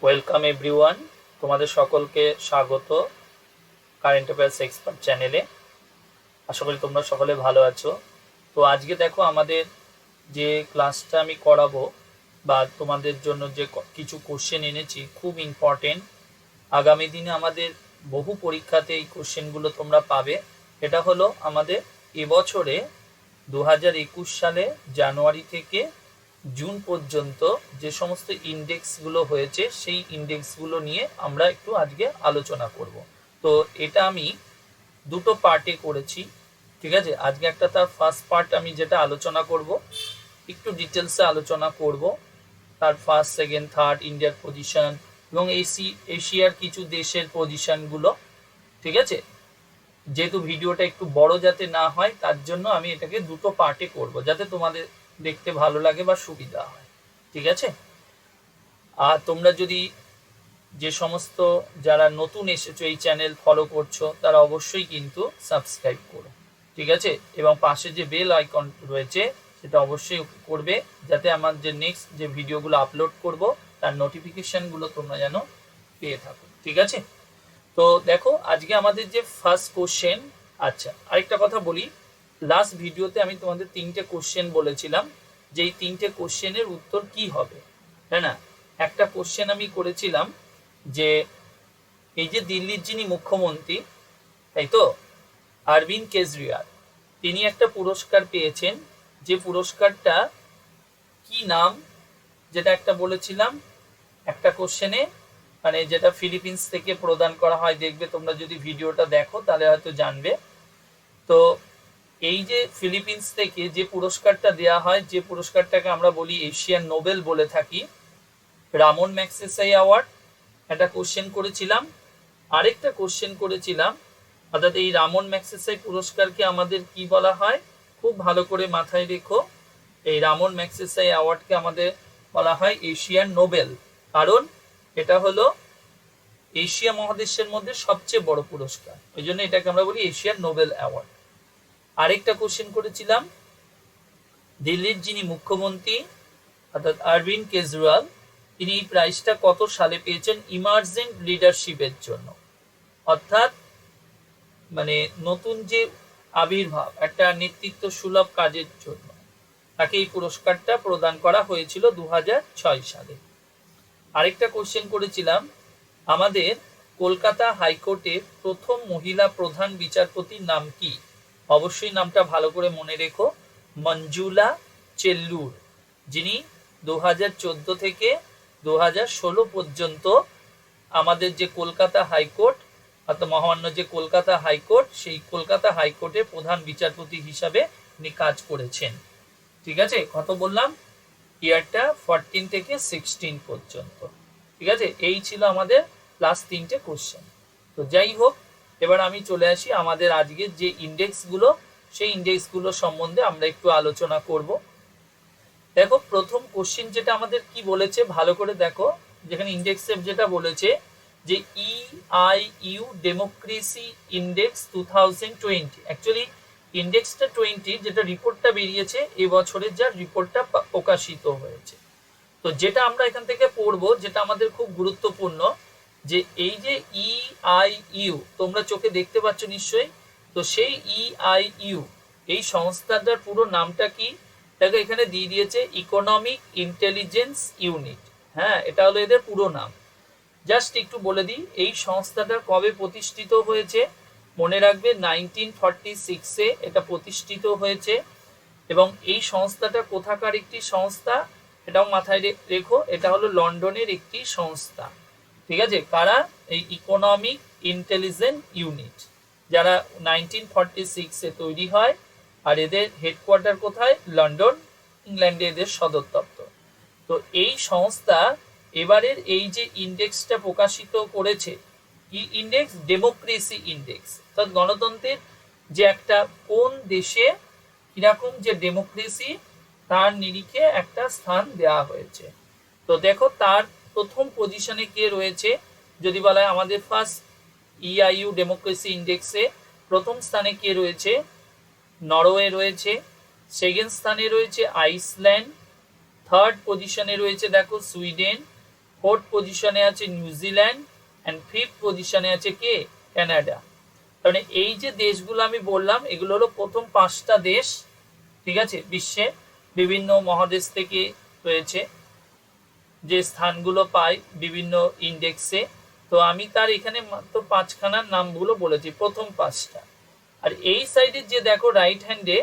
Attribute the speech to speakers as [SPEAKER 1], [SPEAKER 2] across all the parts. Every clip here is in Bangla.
[SPEAKER 1] ওয়েলকাম এভরিওয়ান, তোমাদের সকলকে স্বাগত কারেন্ট অ্যাফেয়ার্স এক্সপার্ট চ্যানেলে। আশা করি তোমরা সকলে ভালো আছো। তো আজকে দেখো আমাদের যে ক্লাসটা আমি করাবো বা তোমাদের জন্য যে কিছু কোশ্চেন এনেছি খুব ইম্পর্টেন্ট। আগামী দিনে আমাদের বহু পরীক্ষাতে এই কোশ্চেনগুলো তোমরা পাবে। এটা হলো আমাদের এবছরে 2021 সালে জানুয়ারি থেকে জুন পর্যন্ত যে সমস্ত ইন্ডেক্সগুলো হয়েছে সেই ইন্ডেক্সগুলো নিয়ে আমরা একটু আজকে আলোচনা করব। তো এটা আমি দুটো পার্টে করেছি, ঠিক আছে। আজকে একটা তার ফার্স্ট পার্ট আমি যেটা আলোচনা করব, একটু ডিটেলসে আলোচনা করব তার ফার্স্ট সেকেন্ড থার্ড ইন্ডিয়ার পজিশন এবং এশিয়ার কিছু দেশের পজিশনগুলো, ঠিক আছে। যেহেতু ভিডিওটা একটু বড় যাতে না হয় তার জন্য আমি এটাকে দুটো পার্টে করব, যাতে তোমাদের দেখতে ভালো লাগে বা সুবিধা হয়, ঠিক আছে। আর তোমরা যদি যে সমস্ত যারা নতুন এসেছো এই চ্যানেল ফলো করছো তারা অবশ্যই কিন্তু সাবস্ক্রাইব করো, ঠিক আছে। এবং পাশে যে বেল আইকন রয়েছে সেটা অবশ্যই করবে, যাতে আমার যে নেক্সট যে ভিডিওগুলো আপলোড করব তার নোটিফিকেশনগুলো তোমরা যেন পেয়ে থাকো, ঠিক আছে। তো দেখো আজকে আমাদের যে ফার্স্ট কোশ্চেন, আচ্ছা আরেকটা কথা বলি, লাস্ট ভিডিওতে আমি তোমাদের 3টে কোশ্চেন বলেছিলাম যে এই 3টে কোশ্চেনের উত্তর কি হবে, তাই না। একটা কোশ্চেন আমি করেছিলাম যে এই যে দিল্লির যিনি মুখ্যমন্ত্রী, তাই তো, অরবিন্দ কেজরিওয়াল, তিনি একটা পুরস্কার পেয়েছেন, যে পুরস্কারটা কি নাম, যেটা একটা বলেছিলাম একটা কোশ্চেনে, মানে যেটা ফিলিপিন্স থেকে প্রদান করা হয়। দেখবে তোমরা যদি ভিডিওটা দেখো তাহলে হয়তো জানবে। তো এই যে ফিলিপিন্স থেকে যে পুরস্কারটা দেয়া হয়, যে পুরস্কারটাকে আমরা বলি এশিয়ান নোবেল বলে থাকি, রামন ম্যাগসেসে অ্যাওয়ার্ড, একটা কোশ্চেন করেছিলাম। আরেকটা কোশ্চেন করেছিলাম, অর্থাৎ এই রামন ম্যাগসেসে পুরস্কারকে আমাদের কি বলা হয়, খুব ভালো করে মাথায় রেখো। এই রামন ম্যাগসেসে অ্যাওয়ার্ডকে আমাদের বলা হয় এশিয়ান নোবেল, কারণ এটা হলো এশিয়া মহাদেশের মধ্যে সবচেয়ে বড় পুরস্কার, ওই জন্য এটাকে আমরা বলি এশিয়ান নোবেল অ্যাওয়ার্ড। আরেকটা কোশ্চেন করেছিলাম, দিল্লির যিনি মুখ্যমন্ত্রী অর্থাৎ অরবিন্দ কেজরিওয়াল, তিনি এই প্রাইজটা কত সালে পেয়েছেন ইমার্জেন্ট লিডারশিপের জন্য, অর্থাৎ মানে নতুন যে আবির্ভাব একটা নেতৃত্ব সুলভ কাজের জন্য তাকে এই পুরস্কারটা প্রদান করা হয়েছিল 2006 সালে। আরেকটা কোশ্চেন করেছিলাম, আমাদের কলকাতা হাইকোর্টের প্রথম মহিলা প্রধান বিচারপতির নাম কি। অবশ্যই নামটা ভালো করে মনে রেখো, মঞ্জুলা চেল্লুর, যিনি 2014 থেকে 2016 পর্যন্ত আমাদের যে কলকাতা হাইকোর্ট অর্থাৎ মহামান্য যে কলকাতা হাইকোর্ট, সেই কলকাতা হাইকোর্টের প্রধান বিচারপতি হিসাবে তিনি কাজ করেছেন, ঠিক আছে। কত বললাম, ইয়ারটা 14 থেকে 16 পর্যন্ত, ঠিক আছে। এই ছিল আমাদের লাস্ট 3টে কোশ্চেন। তো যাই হোক, এবার আমি চলে আসি আমাদের আজকের যে ইন্ডেক্সগুলো, সেই ইন্ডেক্সগুলো সম্বন্ধে আমরা একটু আলোচনা করব। দেখো প্রথম কোশ্চেন যেটা আমাদের কি বলেছে ভালো করে দেখো, যেখানে ইন্ডেক্সে যেটা বলেছে যে EIU ডেমোক্রেসি ইন্ডেক্স 2020, অ্যাকচুয়ালি ইন্ডেক্সটা 20 যেটা রিপোর্টটা বেরিয়েছে এবছরের যা রিপোর্টটা প্রকাশিত হয়েছে। তো যেটা আমরা এখান থেকে পড়বো, যেটা আমাদের খুব গুরুত্বপূর্ণ, যে এই যে EIU তোমরা চোখে দেখতে পাচ্ছ নিশ্চয়ই, তো সেই EIU এই সংস্থাটার পুরো নামটা কি, দেখো এখানে দিয়ে দিয়েছে ইকোনমিক ইন্টেলিজেন্স ইউনিট। হ্যাঁ, এটা হলো এদের পুরো নাম। জাস্ট একটু বলে দিই, এই সংস্থাটা কবে প্রতিষ্ঠিত হয়েছে, মনে রাখবে 1946-এ এটা প্রতিষ্ঠিত হয়েছে। এবং এই সংস্থাটা কোথাকার একটি সংস্থা এটাও মাথায় রেখো, এটা হলো লন্ডনের একটি সংস্থা, ঠিক আছে। কারা, এই ইকোনমিক ইন্টেলিজেন্স ইউনিট, যারা 1946-এ তৈরি হয়, আর এদের হেডকোয়ার্টার কোথায়, লন্ডন, ইংল্যান্ডে এদের সদর দপ্তর। তো এই সংস্থা এবারের এই যে ইন্ডেক্সটা প্রকাশিত করেছে, কি ইন্ডেক্স, ডেমোক্রেসি ইন্ডেক্স, অর্থাৎ গণতন্ত্রের যে একটা কোন দেশে কিরকম যে ডেমোক্রেসি তার নিরিখে একটা স্থান দেওয়া হয়েছে। তো দেখো তার প্রথম পজিশনে কে রয়েছে, যদি বলা হয় আমাদের ফার্স্ট EIU ডেমোক্রেসি ইন্ডেক্সে প্রথম স্থানে কে রয়েছে, নরওয়ে রয়েছে। সেকেন্ড স্থানে রয়েছে আইসল্যান্ড। থার্ড পজিশনে রয়েছে দেখো সুইডেন। ফোর্থ পজিশনে আছে নিউজিল্যান্ড, অ্যান্ড ফিফথ পজিশনে আছে কে? কানাডা। তার মানে এই যে দেশগুলো আমি বললাম এগুলো হলো প্রথম 5টা দেশ, ঠিক আছে, বিশ্বে বিভিন্ন মহাদেশ থেকে রয়েছে যে স্থানগুলো পাই বিভিন্ন ইন্ডেক্সে। তো আমি তার এখানে মাত্র 5খানার নামগুলো বলেছি, প্রথম 5টা। আর এই সাইডে যে দেখো রাইট হ্যান্ডে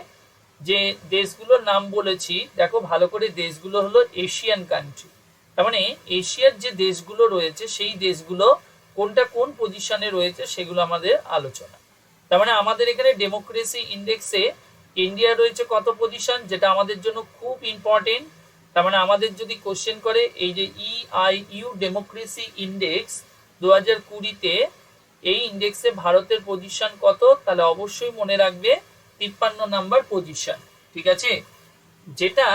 [SPEAKER 1] যে দেশগুলোর নাম বলেছি, দেখো ভালো করে, দেশগুলো হলো এশিয়ান কান্ট্রি। তার মানে এশিয়ার যে দেশগুলো রয়েছে সেই দেশগুলো কোনটা কোন পজিশনে রয়েছে সেগুলো আমাদের আলোচনা। তার মানে আমাদের এখানে ডেমোক্রেসি ইন্ডেক্সে ইন্ডিয়া রয়েছে কত পজিশন, যেটা আমাদের জন্য খুব ইম্পর্টেন্ট। তার মানে আমাদের যদি কোশ্চেন করে এই যে EIU ডেমোক্রেসি ইন্ডেক্স 2020-তে এই ইন্ডেক্সে ভারতের পজিশন কত, তাহলে অবশ্যই মনে রাখবে 53 নাম্বার পজিশন, ঠিক আছে। যেটা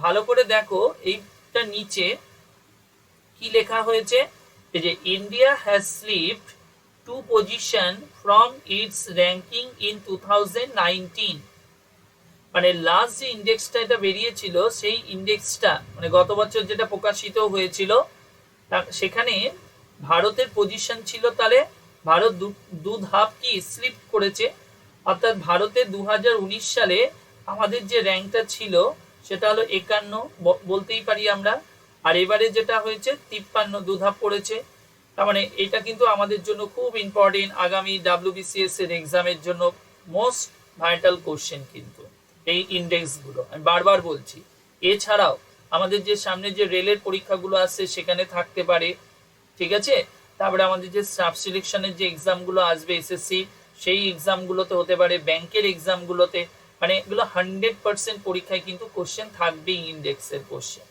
[SPEAKER 1] ভালো করে দেখো এইটা নিচে কি লেখা হয়েছে, এই যে India has slipped 2 position from its ranking in 2019। মানে লাস্ট যে ইন্ডেক্সটা এটা বেরিয়েছিল সেই ইন্ডেক্সটা মানে গত বছর যেটা প্রকাশিত হয়েছিল সেখানে ভারতের পজিশন ছিল, তাহলে ভারত দু ধাপ কি স্লিপ করেছে। অর্থাৎ ভারতের 2019 সালে আমাদের যে র্যাঙ্কটা ছিল সেটা হলো 51 বলতেই পারি আমরা, আর এবারে যেটা হয়েছে 53, দু ধাপ পড়েছে। তার মানে এটা কিন্তু আমাদের জন্য খুব ইম্পর্টেন্ট, আগামী WBCS এর এক্সামের জন্য মোস্ট ভাইটাল কোশ্চেন কিন্তু এই ইন্ডেক্সগুলো, আমি বারবার বলছি। এছাড়াও আমাদের যে সামনে যে রেলের পরীক্ষাগুলো আসছে সেখানে থাকতে পারে, ঠিক আছে। তারপরে আমাদের যে স্টাফ সিলেকশনের যে এক্সামগুলো আসবে SSC সেই এক্সামগুলোতে হতে পারে, ব্যাংকের এক্সামগুলোতে, মানে এগুলো 100% পরীক্ষায় কিন্তু কোশ্চেন থাকবেই ইন্ডেক্সের কোশ্চেন,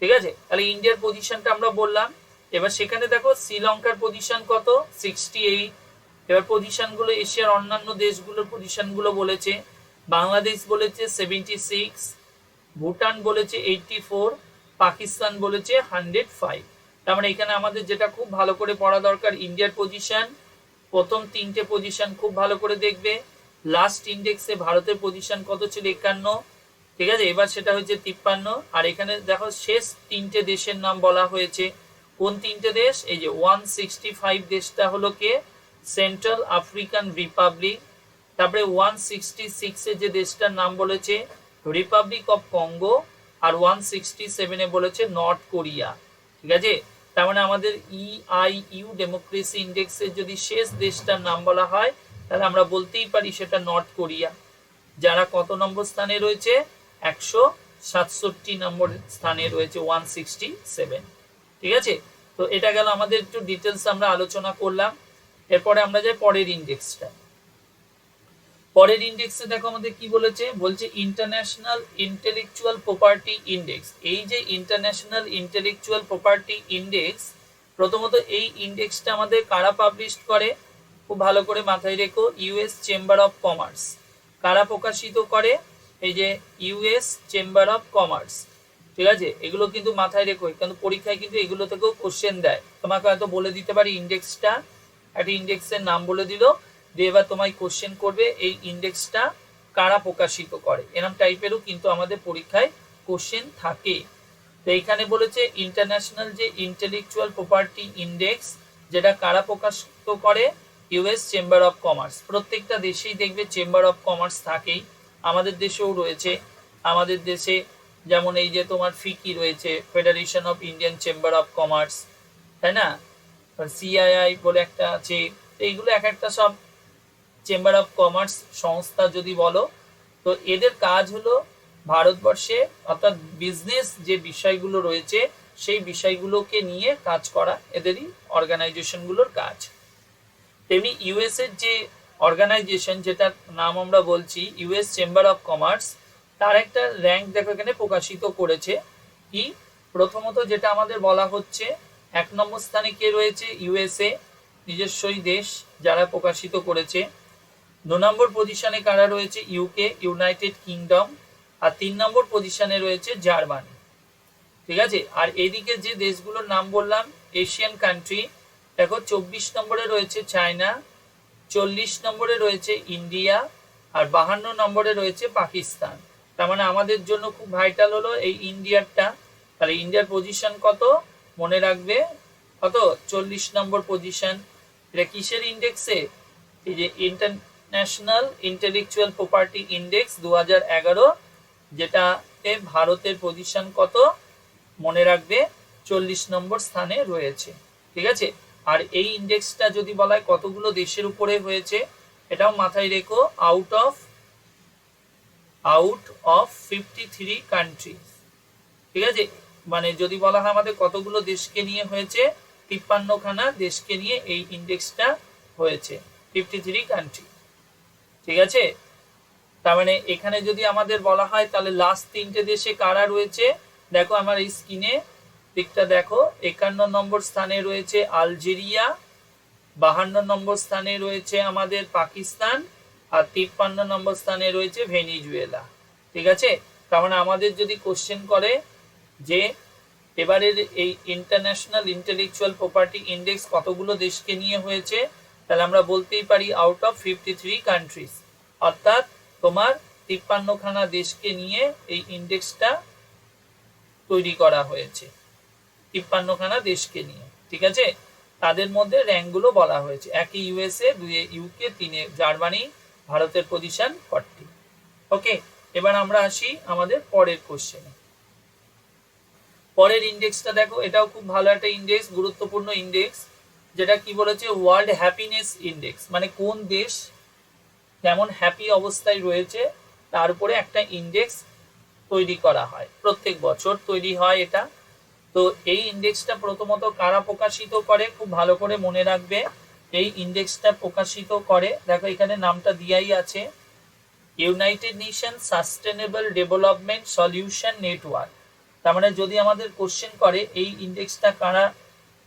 [SPEAKER 1] ঠিক আছে। তাহলে ইন্ডিয়ার পজিশনটা আমরা বললাম। এবার সেখানে দেখো শ্রীলঙ্কার পজিশন কত, 68। এবার পজিশনগুলো এশিয়ার অন্যান্য দেশগুলোর পজিশনগুলো বলেছে। বাংলাদেশ বলেছে 76, ভুটান বলেছে 84, পাকিস্তান বলেছে 105। তার মানে এখানে আমাদের যেটা খুব ভালো করে পড়া দরকার, ইন্ডিয়ার পজিশন, প্রথম 3টে পজিশন খুব ভালো করে দেখবে। লাস্ট ইন্ডেক্সে ভারতের পজিশন কত ছিল, 51, ঠিক আছে, এবার সেটা হচ্ছে 53। আর এখানে দেখো শেষ 3টে দেশের নাম বলা হয়েছে। কোন 3টে দেশ, এই যে 165 দেশটা হলো কে, সেন্ট্রাল আফ্রিকান রিপাবলিক। তারপরে 166 যে দেশটার নাম বলেছে রিপাবলিক অফ কঙ্গো, আর 167 বলেছে নর্থ কোরিয়া, ঠিক আছে। তার মানে আমাদের EIU ডেমোক্রেসি ইন্ডেক্সের যদি শেষ দেশটার নাম বলা হয় তাহলে আমরা বলতেই পারি সেটা নর্থ কোরিয়া, যারা কত নম্বর স্থানে রয়েছে, 167 নম্বর স্থানে রয়েছে, 167, ঠিক আছে। তো এটা গেল আমাদের একটু ডিটেলস আমরা আলোচনা করলাম। এরপরে আমরা যাই পরের ইন্ডেক্সটা। পরের ইন্ডেক্সে দেখো আমাদের কি বলেছে, বলছে ইন্টারন্যাশনাল ইন্টেলেকচুয়াল প্রপার্টি ইন্ডেক্স। এই যে ইন্টারন্যাশনাল ইন্টেলেকচুয়াল প্রপার্টি ইন্ডেক্স, প্রথমত এই ইন্ডেক্সটা আমাদের কারা পাবলিশ করে, খুব ভালো করে মাথায় রেখো, US চেম্বার অফ কমার্স। কারা প্রকাশিত করে, এই যে US চেম্বার অফ কমার্স, ঠিক আছে। এগুলো কিন্তু মাথায় রেখো, কিন্তু পরীক্ষায় কিন্তু এগুলো থেকেও কোশ্চেন দেয়। তোমাকে হয়তো বলে দিতে পারি ইন্ডেক্সটা, একটা ইন্ডেক্সের নাম বলে দিল, দিয়ে এবার তোমায় কোশ্চেন করবে এই ইন্ডেক্সটা কারা প্রকাশিত করে, এরকম টাইপেরও কিন্তু আমাদের পরীক্ষায় কোশ্চেন থাকে। তো এইখানে বলেছে ইন্টারন্যাশনাল যে ইন্টেলেকচুয়াল প্রপার্টি ইন্ডেক্স, যেটা কারা প্রকাশিত করে, US চেম্বার অফ কমার্স। প্রত্যেকটা দেশেই দেখবে চেম্বার অফ কমার্স থাকেই, আমাদের দেশেও রয়েছে। আমাদের দেশে যেমন এই যে তোমার ফিকি রয়েছে, federation of Indian chamber of commerce, তাই না, CII বলে একটা আছে। এইগুলো এক একটা সব চেম্বার অফ কমার্স সংস্থা যদি বলো। তো এদের কাজ হলো ভারতবর্ষে অর্থাৎ বিজনেস যে বিষয়গুলো রয়েছে সেই বিষয়গুলোকে নিয়ে কাজ করা, এদেরই অর্গানাইজেশনগুলোর কাজ। তেমনি US এর যে অর্গানাইজেশন যেটার নাম আমরা বলছি US চেম্বার অফ কমার্স, তার একটা র্যাঙ্ক দেখো এখানে প্রকাশিত করেছে। কি প্রথমত যেটা আমাদের বলা হচ্ছে, 1 নম্বর স্থানে কে রয়েছে, USA নিজস্বই দেশ যারা প্রকাশিত করেছে। 2 নম্বর পজিশনে কারা রয়েছে, UK ইউনাইটেড কিংডম, আর 3 নম্বর পজিশনে রয়েছে জার্মানি, ঠিক আছে। আর এদিকে যে দেশগুলোর নাম বললাম এশিয়ান কান্ট্রি, দেখো 24 নম্বরে রয়েছে চায়না, 40 নম্বরে রয়েছে ইন্ডিয়া, আর 52 নম্বরে রয়েছে পাকিস্তান। তার মানে আমাদের জন্য খুব ভাইটাল হলো এই ইন্ডিয়ারটা। তাহলে ইন্ডিয়ার পজিশন কত, মনে রাখবে কত 40 নম্বর পজিশন। এটা কিসের ইন্ডেক্সে? এই যে ইন্টারন্যাশনাল ইন্টেলেকচুয়াল প্রপার্টি ইন্ডেক্স 2011, যেটাতে ভারতের পজিশন কত মনে রাখবে 40 নম্বর স্থানে রয়েছে। ঠিক আছে, আর এই ইন্ডেক্সটা যদি বলা হয় কতগুলো দেশের উপরে হয়েছে, এটাও মাথায় রেখো, আউট অফ 53 কান্ট্রিজ। ঠিক আছে, মানে যদি বলা হয় আমাদের কতগুলো দেশকে নিয়ে হয়েছে, 53খানা দেশকে নিয়ে এই ইন্ডেক্সটা হয়েছে, 53 কান্ট্রি। ঠিক আছে, তার মানে এখানে যদি আমাদের বলা হয় তাহলে লাস্ট 3টে দেশে কারা রয়েছে, দেখো আমার এই স্ক্রিনে দিকটা দেখো, 51 নম্বর স্থানে রয়েছে আলজেরিয়া, 52 নম্বর স্থানে রয়েছে আমাদের পাকিস্তান, আর 53 নম্বর স্থানে রয়েছে ভেনিজুয়েলা। ঠিক আছে, তার মানে আমাদের যদি কোশ্চেন করে যে এবারের এই ইন্টারন্যাশনাল ইন্টেলেকচুয়াল প্রপার্টি ইন্ডেক্স কতগুলো দেশকে নিয়ে হয়েছে, তাহলে আমরা বলতেই পারি আউট অফ 53 কান্ট্রিজ, অর্থাৎ তোমার 53খানা দেশকে নিয়ে এই ইন্ডেক্সটা তৈরি করা হয়েছে, 53খানা দেশকে নিয়ে। ঠিক আছে, তাদের মধ্যে র্যাঙ্কগুলো বলা হয়েছে, 1 ইউএসএ, 2 ইউকে, 3 জার্মানি, ভারতের পজিশন 40। ওকে, এবার আমরা আসি আমাদের পরের কোশ্চেনে। পরের ইন্ডেক্সটা দেখো, এটাও খুব ভালো একটা ইন্ডেক্স, গুরুত্বপূর্ণ ইন্ডেক্স, যেটা কি বলেছে ওয়ার্ল্ড হ্যাপিনেস ইন্ডেক্স, মানে কোন দেশ যেমন হ্যাপি অবস্থায় রয়েছে তার উপরে একটা ইন্ডেক্স তৈরি করা হয়, প্রত্যেক বছর তৈরি হয় এটা। তো এই ইন্ডেক্সটা প্রথমত কারা প্রকাশিত করে, খুব ভালো করে মনে রাখবে, এই ইন্ডেক্সটা প্রকাশিত করে, দেখো এখানে নামটা দিয়াই আছে, United nation sustainable development solution network. তার মানে যদি আমাদের কোশ্চেন করে এই ইন্ডেক্সটা কারা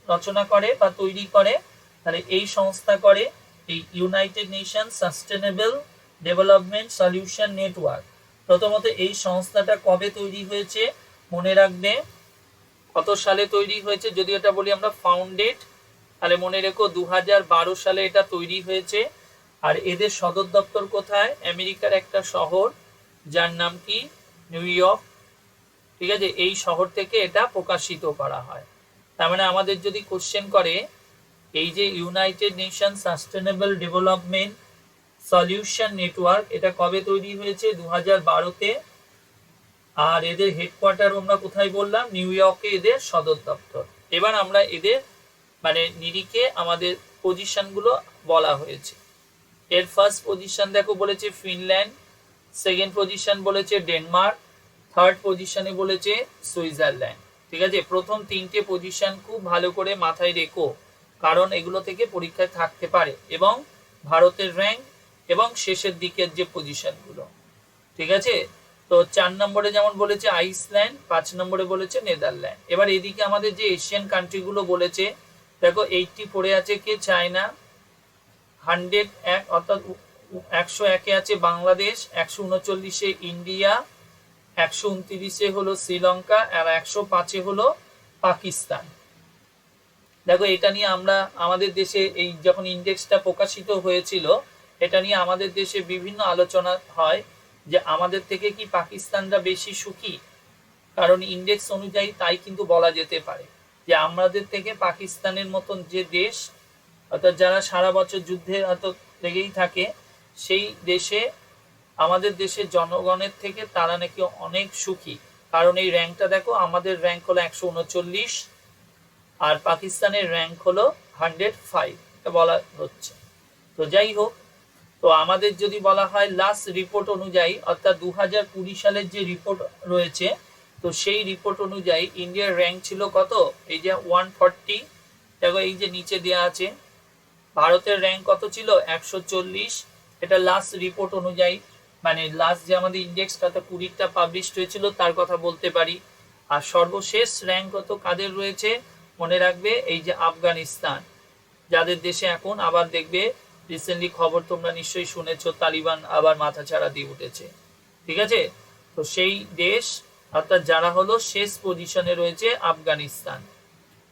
[SPEAKER 1] রচনা করে বা তৈরি করে, তাহলে এই সংস্থা করে, এই United nation sustainable development solution network. প্রথমত এই সংস্থাটা কবে তৈরি হয়েছে মনে রাখবে, কত সালে তৈরি হয়েছে, যদি এটা বলি আমরা ফাউন্ডেড, তাহলে মনে রেখো 2012 সালে এটা তৈরি হয়েছে। আর এদের সদর দপ্তর কোথায়? আমেরিকার একটা শহর, যার নাম কি নিউ ইয়র্ক। ঠিক আছে, এই শহর থেকে এটা প্রকাশিত করা হয়। তার মানে আমাদের যদি কোশ্চেন করে এই যে United nation sustainable development solution network, এটা কবে তৈরি হয়েছে? 2012-তে। আর এদের হেডকোয়ার্টার আমরা কোথায় বললাম? নিউ ইয়র্কে এদের সদর দপ্তর। এবার আমরা এদের মানে নিরিখে আমাদের পজিশনগুলো বলা হয়েছে। এর ফার্স্ট পজিশন দেখো বলেছে ফিনল্যান্ড, সেকেন্ড পজিশন বলেছে ডেনমার্ক, থার্ড পজিশনে বলেছে সুইজারল্যান্ড। ঠিক আছে, প্রথম 3টে পজিশন খুব ভালো করে মাথায় রেখো, কারণ এগুলো থেকে পরীক্ষায় থাকতে পারে, এবং ভারতের র্যাঙ্ক এবং শেষের দিকের যে পজিশনগুলো। ঠিক আছে, তো 4 নম্বরে যেমন বলেছে আইসল্যান্ড, 5 নম্বরে বলেছে নেদারল্যান্ড। এবার এদিকে আমাদের যে এশিয়ান কান্ট্রিগুলো বলেছে, দেখো 84-এ আছে কে? চায়না, 101 অর্থাৎ 101-এ আছে বাংলাদেশ, 139-এ ইন্ডিয়া, 129-এ হলো শ্রীলঙ্কা, আর 105-এ হলো পাকিস্তান। দেখো এটা নিয়ে আমরা আমাদের দেশে এই যখন ইন্ডেক্সটা প্রকাশিত হয়েছিল, এটা নিয়ে আমাদের দেশে বিভিন্ন আলোচনা হয় যে আমাদের থেকে কি পাকিস্তানরা বেশি সুখী, কারণ ইন্ডেক্স অনুযায়ী তাই কিন্তু বলা যেতে পারে যে আমাদের থেকে পাকিস্তানের মতন যে দেশ, অর্থাৎ যারা সারা বছর যুদ্ধে হয়তো লেগেই থাকে, সেই দেশে আমাদের দেশের জনগণের থেকে তারা নাকি অনেক সুখী। কারণ এই র্যাঙ্কটা দেখো, আমাদের র্যাঙ্ক হলো 139 আর পাকিস্তানের র্যাঙ্ক হলো 105, এটা বলা হচ্ছে। তো যাই হোক, তো আমাদের যদি বলা হয় লাস্ট রিপোর্ট অনুযায়ী, অর্থাৎ 2020 সালের যে রিপোর্ট রয়েছে, তো সেই রিপোর্ট অনুযায়ী ইন্ডিয়ার র্যাঙ্ক ছিল কত? এই যে 140, দেখো এই যে নিচে দেওয়া আছে। ভারতের র্যাঙ্ক কত ছিল? 140, এটা লাস্ট রিপোর্ট অনুযায়ী, মানে লাস্ট যে আমাদের ইন্ডেক্সটা 20টা পাবলিশ হয়েছিল তার কথা বলতে পারি। আর সর্বশেষ র্যাঙ্ক কত কাদের রয়েছে মনে রাখবে, এই যে আফগানিস্তান, যাদের দেশে এখন আবার দেখবে রিসেন্টলি খবর তোমরা নিশ্চয়ই শুনেছো, তালিবান আবার মাথাচাড়া দিয়ে উঠেছে। ঠিক আছে, তো সেই দেশ, অর্থাৎ যারা হলো শেষ পজিশনে রয়েছে আফগানিস্তান।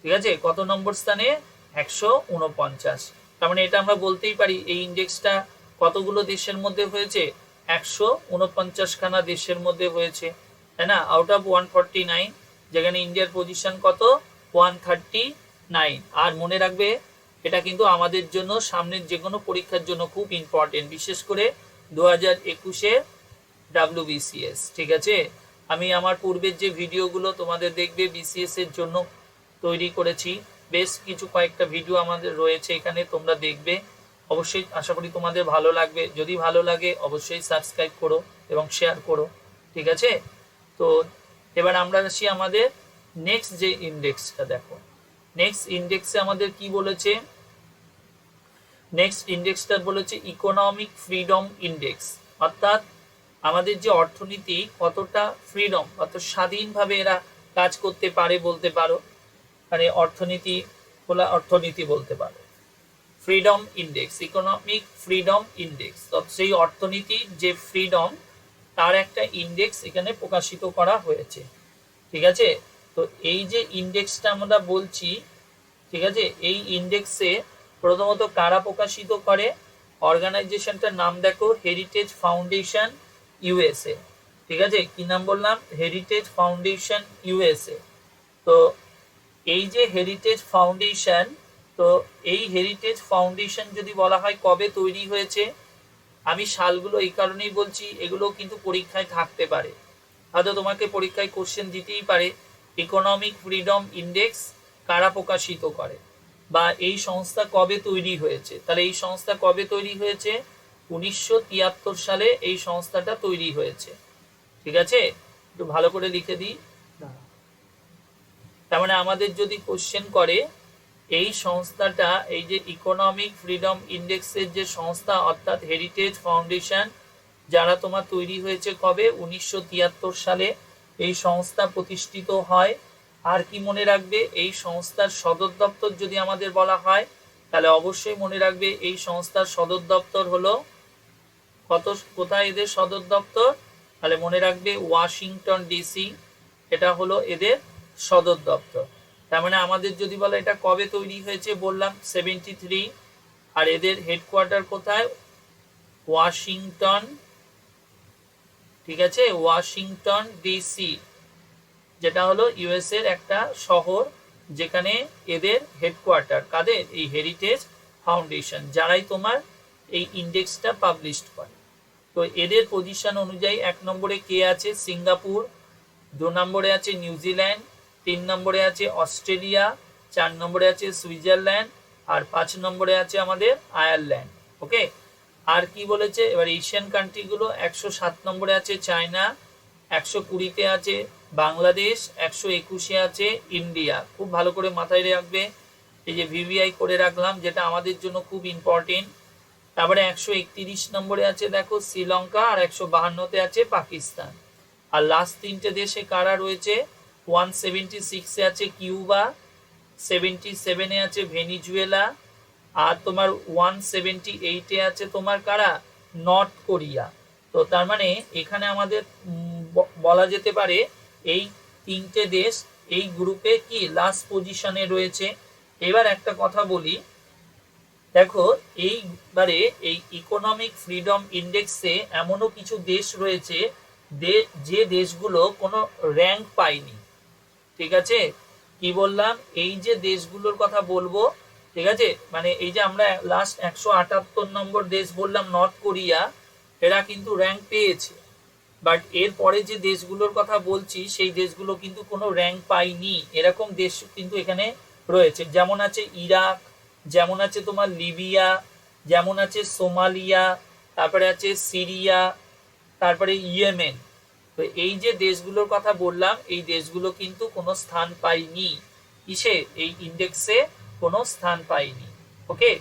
[SPEAKER 1] ঠিক আছে, কত নম্বর স্থানে? 149। তার মানে এটা আমরা বলতেই পারি এই ইন্ডেক্সটা কতগুলো দেশের মধ্যে হয়েছে? 149খানা দেশের মধ্যে হয়েছে, তাই না? আউট অফ 149, যেখানে ইন্ডিয়ার পজিশন কত? 139। আর মনে রাখবে এটা কিন্তু আমাদের জন্য সামনের যে কোনো পরীক্ষার জন্য খুব ইম্পর্টেন্ট, বিশেষ করে 2021-এ WBCS। ঠিক আছে, আমি আমার পূর্বের যে ভিডিওগুলো তোমাদের দেখবে BCS এর জন্য তৈরি করেছি, বেশ কিছু কয়েকটা ভিডিও আমাদের রয়েছে এখানে, তোমরা দেখবে অবশ্যই। আশা করি তোমাদের ভালো লাগবে, যদি ভালো লাগে অবশ্যই সাবস্ক্রাইব করো এবং শেয়ার করো। ঠিক আছে, তো এবার আমরা আসি আমাদের নেক্সট যে ইন্ডেক্সটা। দেখো নেক্সট ইন্ডেক্সে আমাদের কি বলেছে, নেক্সট ইন্ডেক্সটা বলেছে ইকোনমিক ফ্রিডম ইন্ডেক্স, অর্থাৎ আমাদের যে অর্থনীতি কতটা ফ্রিডম, কত স্বাধীনভাবে এরা কাজ করতে পারে বলতে পারো, মানে অর্থনীতি, খোলা অর্থনীতি বলতে পারো। Freedom index, economic freedom index, তো সেই অর্থনীতির যে ফ্রিডম তার একটা ইন্ডেক্স এখানে প্রকাশিত করা হয়েছে। ঠিক আছে, তো এই যে ইন্ডেক্সটা আমরা বলছি, ঠিক আছে, এই ইন্ডেক্সে প্রথমত কারা প্রকাশিত করে, অর্গানাইজেশনটার নাম দেখো হেরিটেজ ফাউন্ডেশন USA। ঠিক আছে, কি নাম বললাম, হেরিটেজ ফাউন্ডেশন USA। তো এই যে হেরিটেজ ফাউন্ডেশন, তো এই হেরিটেজ ফাউন্ডেশন যদি বলা হয় কবে তৈরি হয়েছে, আমি সালগুলো এই কারণেই বলছি, এগুলো কিন্তু পরীক্ষায় থাকতে পারে, হয়তো তোমাকে পরীক্ষায় কোশ্চেন দিতেই পারে, ইকোনমিক ফ্রিডম ইন্ডেক্স কারা প্রকাশিত করে বা এই সংস্থা কবে তৈরি হয়েছে। তাহলে এই সংস্থা কবে তৈরি হয়েছে, 1973 সালে এই সংস্থাটা তৈরি হয়েছে। ঠিক আছে, একটু ভালো করে লিখে দিই। তার মানে আমাদের যদি কোশ্চেন করে এই সংস্থাটা, এই যে ইকোনমিক ফ্রিডম ইন্ডেক্সের যে সংস্থা অর্থাৎ হেরিটেজ ফাউন্ডেশন, যারা তোমার তৈরি হয়েছে কবে, 1973 সালে এই সংস্থা প্রতিষ্ঠিত হয়। আর কি মনে রাখবে, এই সংস্থার সদর দপ্তর যদি আমাদের বলা হয়, তাহলে অবশ্যই মনে রাখবে এই সংস্থার সদর দপ্তর হলো কোথায় এদের সদর দপ্তর, তাহলে মনে রাখবে ওয়াশিংটন DC, এটা হলো এদের সদর দপ্তর। তার মানে আমাদের যদি বলে এটা কবে তৈরি হয়েছে, বললাম 73, আর এদের হেডকোয়ার্টার কোথায়, ওয়াশিংটন। ঠিক আছে, ওয়াশিংটন DC, যেটা হলো US এর একটা শহর, যেখানে এদের হেডকোয়ার্টার, কাদের, এই হেরিটেজ ফাউন্ডেশন, যারাই তোমার এই ইন্ডেক্সটা পাবলিশ করে। তো এদের পজিশন অনুযায়ী 1 নম্বরে কে আছে, সিঙ্গাপুর, 2 নম্বরে আছে নিউজিল্যান্ড, 3 নম্বরে আছে অস্ট্রেলিয়া, 4 নম্বরে আছে সুইজারল্যান্ড, আর 5 নম্বরে আছে আমাদের আয়ারল্যান্ড। ওকে, আর কি বলেছে, এবার এশিয়ান কান্ট্রিগুলো, 107 নম্বরে আছে চায়না, 120-তে আছে বাংলাদেশ, 121-এ আছে ইন্ডিয়া। খুব ভালো করে মাথায় রাখবে, এই যে VVI করে রাখলাম, যেটা আমাদের জন্য খুব ইম্পর্টেন্ট। তারপরে 131 নম্বরে আছে দেখো শ্রীলঙ্কা, আর 152-তে আছে পাকিস্তান। আর লাস্ট 3টে দেশে কারা রয়েছে, 176-এ আছে কিউবা, 77-এ আছে ভেনিজুয়েলা, আর তোমার 178-এ আছে তোমার কারা, নর্থ কোরিয়া। তো তার মানে এখানে আমাদের বলা যেতে পারে এই 3টে দেশ এই গ্রুপে কি লাস্ট পজিশনে রয়েছে। এবার একটা কথা বলি, দেখো এইবারে এই ইকোনমিক ফ্রিডম ইন্ডেক্সে এমনও কিছু দেশ রয়েছে যে দেশগুলো কোনো র্যাঙ্ক পায়নি। ঠিক আছে, কি বললাম, এই যে দেশগুলোর কথা বলবো, ঠিক আছে, মানে এই যে আমরা লাস্ট 178 নম্বর দেশ বললাম নর্থ কোরিয়া, এরা কিন্তু র্যাঙ্ক পেয়েছে, বাট এর পরে যে দেশগুলোর কথা বলছি সেই দেশগুলো কিন্তু কোনো র্যাঙ্ক পায়নি। এরকম দেশ কিন্তু এখানে রয়েছে, যেমন আছে ইরাক, যেমন আছে তোমার লিবিয়া, যেমন আছে সোমালিয়া, তারপরে আছে সিরিয়া, তারপরে ইয়েমেন। তো এই যে দেশগুলোর কথা বললাম, এই দেশগুলো কিন্তু কোনো স্থান পায়নি, কিসে, এই ইন্ডেক্সে কোনো স্থান পায়নি। ওকে,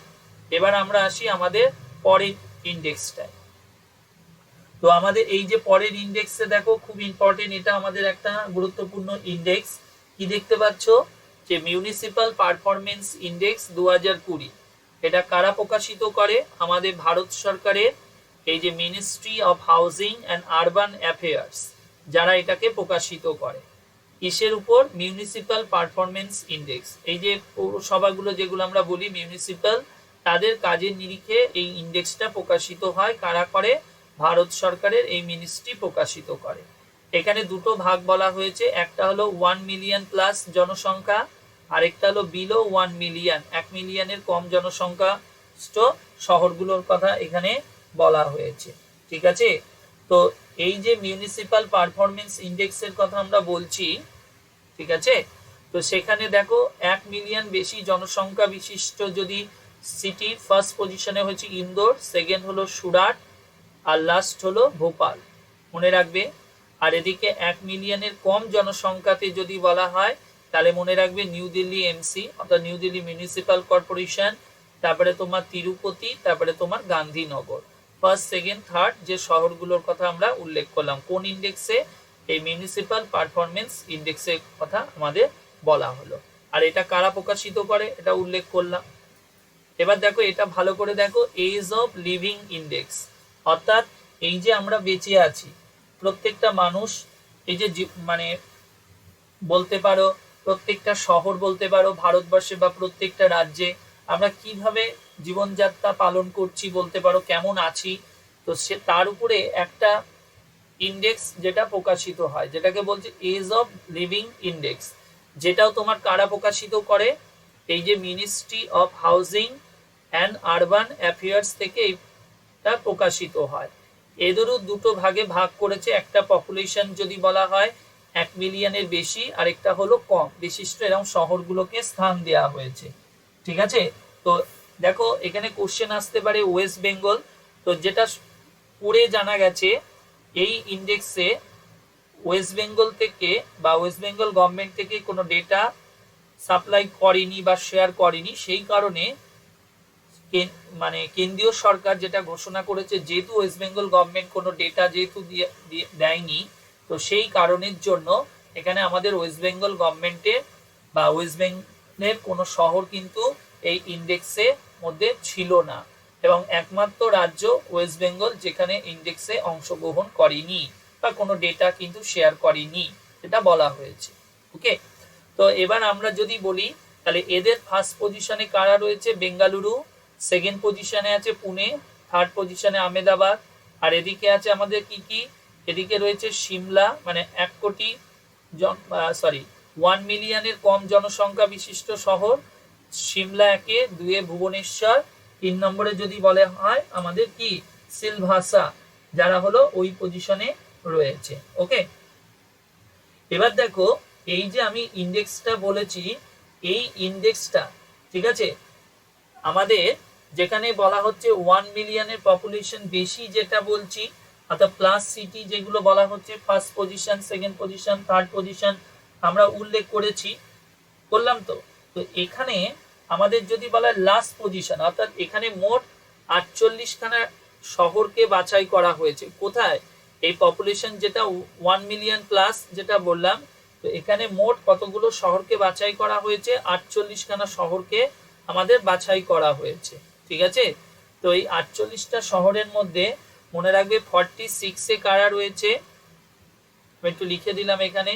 [SPEAKER 1] এবার আমরা আসি আমাদের পরের ইন্ডেক্সটায়। তো আমাদের এই যে পরের ইন্ডেক্সে দেখো খুব ইম্পর্টেন্ট, এটা আমাদের একটা গুরুত্বপূর্ণ ইন্ডেক্স। কি দেখতে পাচ্ছ, যে মিউনিসিপাল পারফরমেন্স ইন্ডেক্স 2020। এটা কারা প্রকাশিত করে, আমাদের ভারত সরকারের এই যে ministry of housing and urban affairs, যারা এটাকে প্রকাশিত করে। কিসের উপর, মিউনিসিপাল পারফরমেন্স ইন্ডেক্স। এই যে পৌরসভাগুলো যেগুলো আমরা বলি মিউনিসিপাল, তাদের কাজের নিরিখে এই ইন্ডেক্সটা প্রকাশিত হয়। কারা করে, ভারত সরকারের এই মিনিস্ট্রি প্রকাশিত করে। এখানে দুটো ভাগ বলা হয়েছে, একটা হলো 1 মিলিয়ন প্লাস জনসংখ্যা, আরেকটা হলো বিলো 1 মিলিয়ন, 1 মিলিয়নের কম জনসংখ্যাস্থ শহরগুলোর কথা এখানে বলা হয়েছে। ঠিক আছে, তো এই যে মিউনিসিপাল পারফরমেন্স ইন্ডেক্সের কথা আমরা বলছি, ঠিক আছে, তো সেখানে দেখো 1 মিলিয়ন বেশি জনসংখ্যা বিশিষ্ট যদি সিটি, ফার্স্ট পজিশনে হচ্ছে ইন্দোর, সেকেন্ড হলো সুরাট, আর লাস্ট হলো ভোপাল, মনে রাখবে। আর এদিকে 1 মিলিয়নের কম জনসংখ্যাতে যদি বলা হয় তাহলে মনে রাখবে নিউ দিল্লি এমসি অর্থাৎ নিউ দিল্লি মিউনিসিপাল কর্পোরেশন, তারপরে তোমার তিরুপতি, তারপরে তোমার গান্ধীনগর। ফার্স্ট, সেকেন্ড, থার্ড যে শহরগুলোর কথা আমরা উল্লেখ করলাম কোন ইন্ডেক্সে, এই মিউনিসিপাল পারফরমেন্স ইন্ডেক্সের কথা আমাদের বলা হলো। আর এটা কারা প্রকাশিত করে এটা উল্লেখ করলাম। এবার দেখো এটা ভালো করে দেখো, এজ অফ লিভিং ইন্ডেক্স, অর্থাৎ এই যে আমরা বেঁচে আছি প্রত্যেকটা মানুষ, এই যে মানে বলতে পারো প্রত্যেকটা শহর বলতে পারো ভারতবর্ষে বা প্রত্যেকটা রাজ্যে আমরা কিভাবে জীবনযাত্রা পালন করছি বলতে পারো, কেমন আছি, তো সে তার উপরে একটা ইন্ডেক্স যেটা প্রকাশিত হয় যেটাকে বলছে এজ অফ লিভিং ইন্ডেক্স, যেটাও তোমার কারা প্রকাশিত করে, এই যে ministry of housing and urban affairs থেকে এটা প্রকাশিত হয়। এদেরও দুটো ভাগে ভাগ করেছে, একটা পপুলেশন যদি বলা হয় 1 মিলিয়নের বেশি, আরেকটা হলো কম বিশিষ্ট এরকম শহরগুলোকে স্থান দেওয়া হয়েছে। ঠিক আছে, তো দেখো এখানে কোশ্চেন আসতে পারে ওয়েস্ট বেঙ্গল, তো যেটা পড়ে জানা গেছে এই ইন্ডেক্সে ওয়েস্ট বেঙ্গল থেকে বা ওয়েস্ট বেঙ্গল গভর্নমেন্ট থেকে কোনো ডেটা সাপ্লাই করেনি বা শেয়ার করেনি, সেই কারণে মানে কেন্দ্রীয় সরকার যেটা ঘোষণা করেছে যেহেতু ওয়েস্ট বেঙ্গল গভর্নমেন্ট কোনো ডেটা যেহেতু দেয়নি, তো সেই কারণের জন্য এখানে আমাদের ওয়েস্ট বেঙ্গল গভর্নমেন্টের বা ওয়েস্ট বেঙ্গলের কোনো শহর কিন্তু এই ইন্ডেক্সের মধ্যে ছিল না, এবং একমাত্র রাজ্য ওয়েস্ট বেঙ্গল যেখানে ইন্ডেক্সে অংশগ্রহণ করেনি বা কোনো ডেটা কিন্তু শেয়ার করেনি, এটা বলা হয়েছে। ওকে, তো এবার আমরা যদি বলি তাহলে এদের ফার্স্ট পজিশনে কারা রয়েছে, বেঙ্গালুরু, সেকেন্ড পজিশনে আছে পুনে, থার্ড পজিশনে আহমেদাবাদ, আর এদিকে আছে আমাদের কি কি, এদিকে রয়েছে সিমলা, মানে 1 মিলিয়নের কম জনসংখ্যা বিশিষ্ট শহর সিমলা, 1-এ, 2-এ ভুবনেশ্বর, 3 নম্বরে যদি বলে হয় আমাদের কি সিলভাসা, যারা হলো ওই পজিশনে রয়েছে। ওকে, এবার দেখো এই যে আমি ইন্ডেক্সটা বলেছি, এই ইন্ডেক্সটা ঠিক আছে আমাদের যেখানে বলা হচ্ছে 1 মিলিয়নের পপুলেশন বেশি যেটা বলছি, অর্থাৎ প্লাস সিটি যেগুলো বলা হচ্ছে first position, second position, third position আমরা উল্লেখ করলাম। তো তো এখানে আমাদের যদি বলা লাস্ট পজিশন, অর্থাৎ এখানে মোট 48খানা শহরকে বাছাই করা হয়েছে। কোথায়? এই পপুলেশন যেটা 1 মিলিয়ন প্লাস যেটা বললাম, তো এখানে মোট কতগুলো শহরকে বাছাই করা হয়েছে, 48খানা শহরকে আমাদের বাছাই করা হয়েছে। ঠিক আছে, তো এই 48টা শহরের মধ্যে মনে রাখবে 46-এ কারা রয়েছে, আমি একটু লিখে দিলাম এখানে,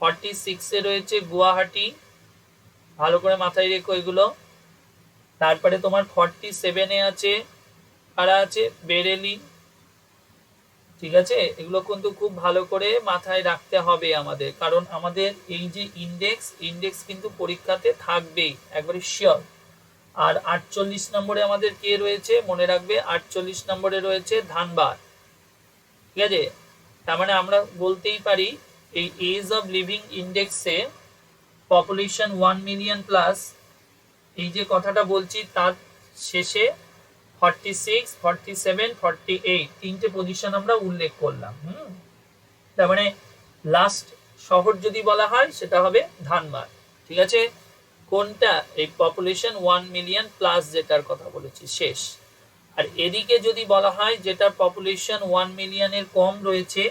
[SPEAKER 1] 46-এ রয়েছে গুয়াহাটি, ভালো করে মাথায় রেখো এগুলো। তারপরে তোমার 47-এ আছে কারা আছে, বেরেলি। ঠিক আছে, এগুলো কিন্তু খুব ভালো করে মাথায় রাখতে হবে আমাদের, কারণ আমাদের এই যে ইন্ডেক্স কিন্তু পরীক্ষাতে থাকবেই একবারে শিওর। আর 48 নম্বরে আমাদের কে রয়েছে, মনে রাখবে 48 নম্বরে রয়েছে ধানবাদ। ঠিক আছে, তার মানে আমরা বলতেই পারি এই এজ অফ লিভিং ইন্ডেক্সে পপুলেশন 1 মিলিয়ন প্লাস, এই যে কথাটা বলছি তার শেষে 46, 47, 48 তিনটে পজিশন আমরা উল্লেখ করলাম। তার মানে লাস্ট শহর যদি বলা হয় সেটা হবে ধানবাদ। ঠিক আছে, কোনটা, এই পপুলেশন 1 মিলিয়ন প্লাস যেটার কথা বলেছি শেষ। আর এদিকে যদি বলা হয় যেটা পপুলেশন 1 মিলিয়নের কম রয়েছে,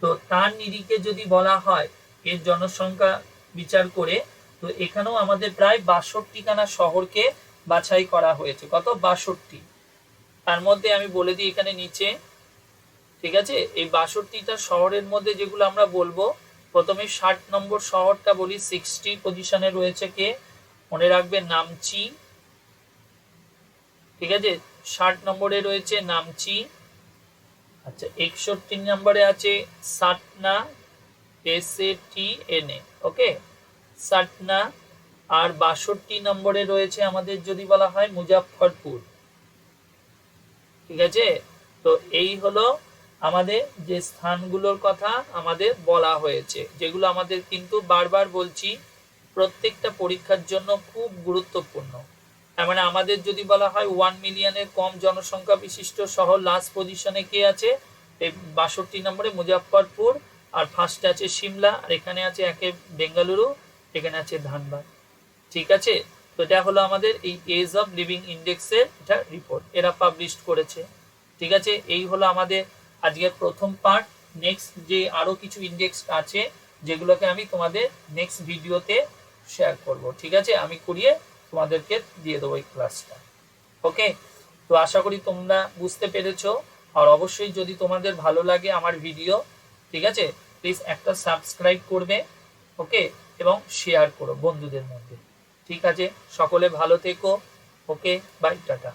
[SPEAKER 1] তো তার নিরিখে যদি বলা হয় এর জনসংখ্যা বিচার করে, তো এখানেও আমাদের প্রায় 62খানা শহরকে বাছাই করা হয়েছে। কত? 62। তার মধ্যে আমি বলে দিই এখানে নিচে, ঠিক আছে, এই 62টা শহরের মধ্যে যেগুলো আমরা বলবো, প্রথমে 60 নম্বর শহরটা বলি, 60 পজিশনে রয়েছে কে, মনে রাখবে নামচি। ঠিক আছে, 60 নম্বরে রয়েছে নামচি। আচ্ছা, 61 নম্বরে আছে সাটনা, SATNA। ওকে, সাটনা। আর 62 নম্বরে রয়েছে আমাদের যদি বলা হয় মুজাফফরপুর। ঠিক আছে, তো এই হলো আমাদের যে স্থানগুলোর কথা আমাদের বলা হয়েছে, যেগুলো আমাদের কিন্তু বারবার বলছি প্রত্যেকটা পরীক্ষার জন্য খুব গুরুত্বপূর্ণ। তার মানে আমাদের যদি বলা হয় 1 মিলিয়নের কম জনসংখ্যা বিশিষ্ট শহর লাস্ট পজিশনে কে আছে, এই 62 নম্বরে মুজাফফরপুর, আর ফার্স্টে আছে সিমলা, আর এখানে আছে একে বেঙ্গালুরু, এখানে আছে ধানবাদ। ঠিক আছে, তো এটা হলো আমাদের এই এজ অফ লিভিং ইন্ডেক্সের এটা রিপোর্ট, এরা পাবলিশ করেছে। ঠিক আছে, এই হলো আমাদের আজকের প্রথম পার্ট। নেক্সট যে আরো কিছু ইন্ডেক্স আছে যেগুলোকে আমি তোমাদের নেক্সট ভিডিওতে শেয়ার করব। ঠিক আছে, আমি করিয়ে তোমাদেরকে দিয়ে দেবো এই ক্লাসটা। ওকে, তো আশা করি তোমরা বুঝতে পেরেছো। আর অবশ্যই যদি তোমাদের ভালো লাগে আমার ভিডিও, ঠিক আছে, প্লিজ একটা সাবস্ক্রাইব করবে, ওকে, এবং শেয়ার করো বন্ধুদের মধ্যে। ঠিক আছে, সকলে ভালো থেকো। ওকে, বাই, টাটা।